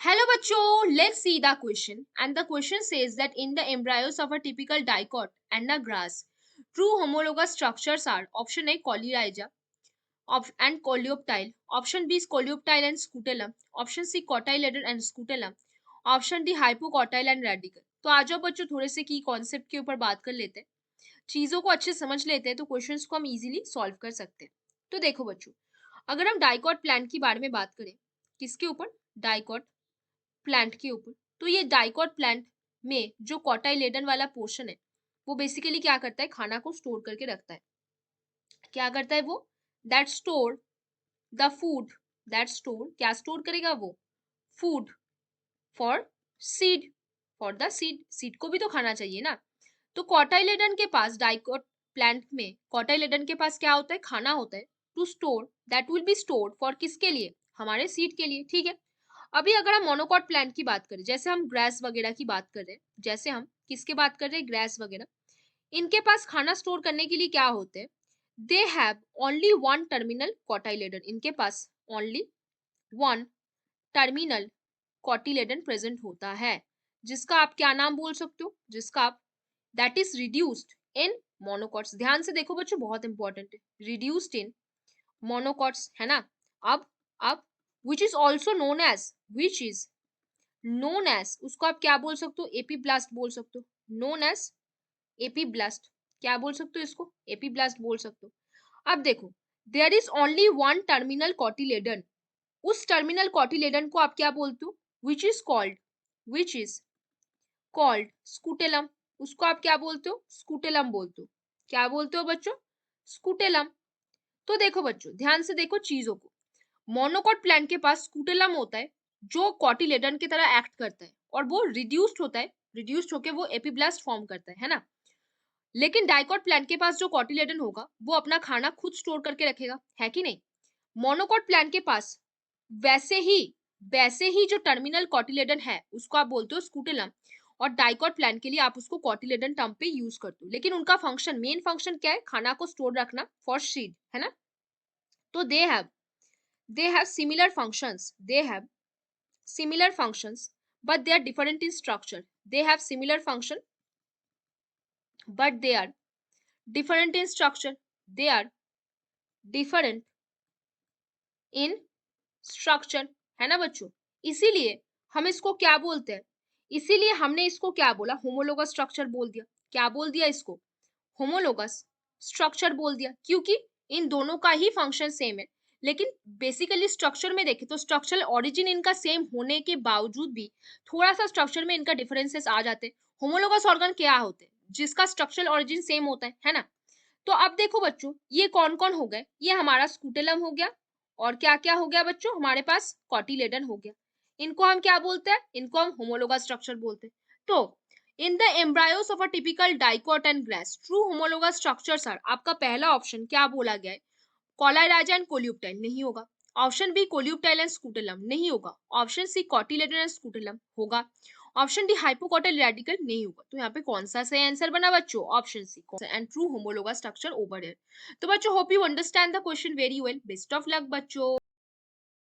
Hello bachcho, let's see the question. And the question says that in the embryos of a typical dicot and a grass, true homologous structures are option A coleorrhiza and coleoptile, option B is coleoptile and scutellum, option C cotyledon and scutellum, option D hypocotyl and radical. तो आ जाओ बच्चों थोड़े से की concept के ऊपर बात कर लेते हैं, चीजों को अच्छे समझ लेते हैं तो क्वेश्चंस को हम इजीली सॉल्व कर सकते हैं। तो देखो बच्चों, अगर हम डाइकॉट प्लांट की बारे में बात करें, किसके ऊपर, डाइकॉट प्लांट के ऊपर, तो ये डाइकॉट प्लांट में जो कॉटाइलेडन वाला पोर्शन है वो बेसिकली क्या करता है, खाना को स्टोर करके रखता है। क्या करता है वो, that store the food, that store, क्या स्टोर करेगा वो, food for seed, for the seed, seed को भी तो खाना चाहिए ना। तो कॉटाइलेडन के पास, डाइकॉट प्लांट में कॉटाइलेडन के पास क्या होता है, खाना होता है to store, that will be stored for किसके लिए, हमारे सीड के लिए। ठीक है, अभी अगर हम मोनोकॉट प्लांट की बात करें, जैसे हम ग्रास वगैरह की बात कर रहे हैं, जैसे हम किसके बात कर रहे हैं, ग्रास वगैरह, इनके पास खाना स्टोर करने के लिए क्या होते हैं, they have only one terminal cotyledon, इनके पास only one terminal cotyledon present होता है, जिसका आप क्या नाम बोल सकते हो, जिसका आप, that is reduced in monocots. ध्यान से देखो बच्चों, बहुत इंपॉर्टेंट है, रिड्यूस्ड इन मोनोकॉट्स, है ना। अब which is also known as, which is known as, उसको आप क्या बोल सकते हो, एपीब्लास्ट बोल सकते हो, नोन एज एपीब्लास्ट, क्या बोल सकते हो इसको, एपीब्लास्ट बोल सकते हो। अब देखो, there is only one terminal cotyledon, उस टर्मिनल कॉटिलेडन को आप क्या बोलते हो, which is called, which is called scutellum, उसको आप क्या बोलते हो, स्कूटेलम बोलते हो। क्या बोलते हो बच्चों, स्कूटेलम। तो देखो बच्चों, ध्यान से देखो चीजों को, मोनोकॉट प्लांट के पास स्कूटेलम होता है जो कॉटिलेडन की तरह एक्ट करता है और वो रिड्यूस्ड होता है, रिड्यूस्ड होकर वो एपीब्लास्ट फॉर्म करता है ना। लेकिन डाइकॉट प्लांट के पास जो कॉटिलेडन होगा वो अपना खाना खुद स्टोर करके रखेगा, है कि नहीं। मोनोकॉट प्लांट के पास वैसे ही जो टर्मिनल कॉटिलेडन है उसको आप बोलते हो स्कूटेलम, और डाइकॉट प्लांट के लिए आप उसको कॉटिलेडन टर्म पे यूज करते हो। लेकिन उनका फंक्शन, मेन फंक्शन क्या है, खाना को स्टोर रखना फॉर सीड, है ना। तो they have similar functions, they have similar functions but they are different in structure, they have similar function but they are different in structure, they are different in structure, है ना बच्चों। इसीलिए हम इसको क्या बोलते हैं, इसीलिए हमने इसको क्या बोला, होमोलोगस स्ट्रक्चर बोल दिया। क्या बोल दिया इसको, होमोलोगस स्ट्रक्चर बोल दिया, क्योंकि इन दोनों का ही फंक्शन सेम है। लेकिन बेसिकली स्ट्रक्चर में देखें तो स्ट्रक्चरल ओरिजिन इनका सेम होने के बावजूद भी थोड़ा सा स्ट्रक्चर में इनका डिफरेंसेस आ जाते हैं। होमोलोगस ऑर्गन क्या होते हैं, जिसका स्ट्रक्चरल ओरिजिन सेम होता है ना। तो अब देखो बच्चों, ये कौन कौन हो गए, ये हमारा स्कूटेलम हो गया, और क्या क्या हो गया बच्चों, हमारे पास कॉटिलेडन हो गया। इनको हम क्या बोलते हैं, इनको हम होमोलोगस स्ट्रक्चर बोलते हैं। तो in the embryos of a typical dicot and grass true homologous structures are, आपका पहला ऑप्शन क्या बोला गया है, कोलाइराजा एंड कोल्यूप्टाइल नहीं होगा, option B coleoptile and scutellum नहीं होगा, option C cotyledon and scutellum होगा, ऑप्शन डी हाइपोकॉटाइल रेडिकल नहीं होगा। तो यहाँ पे कौन सा सही आंसर बना बच्चों, option C and true homologous structure over here. तो बच्चों hope you understand the question very well, best of luck बच्चों।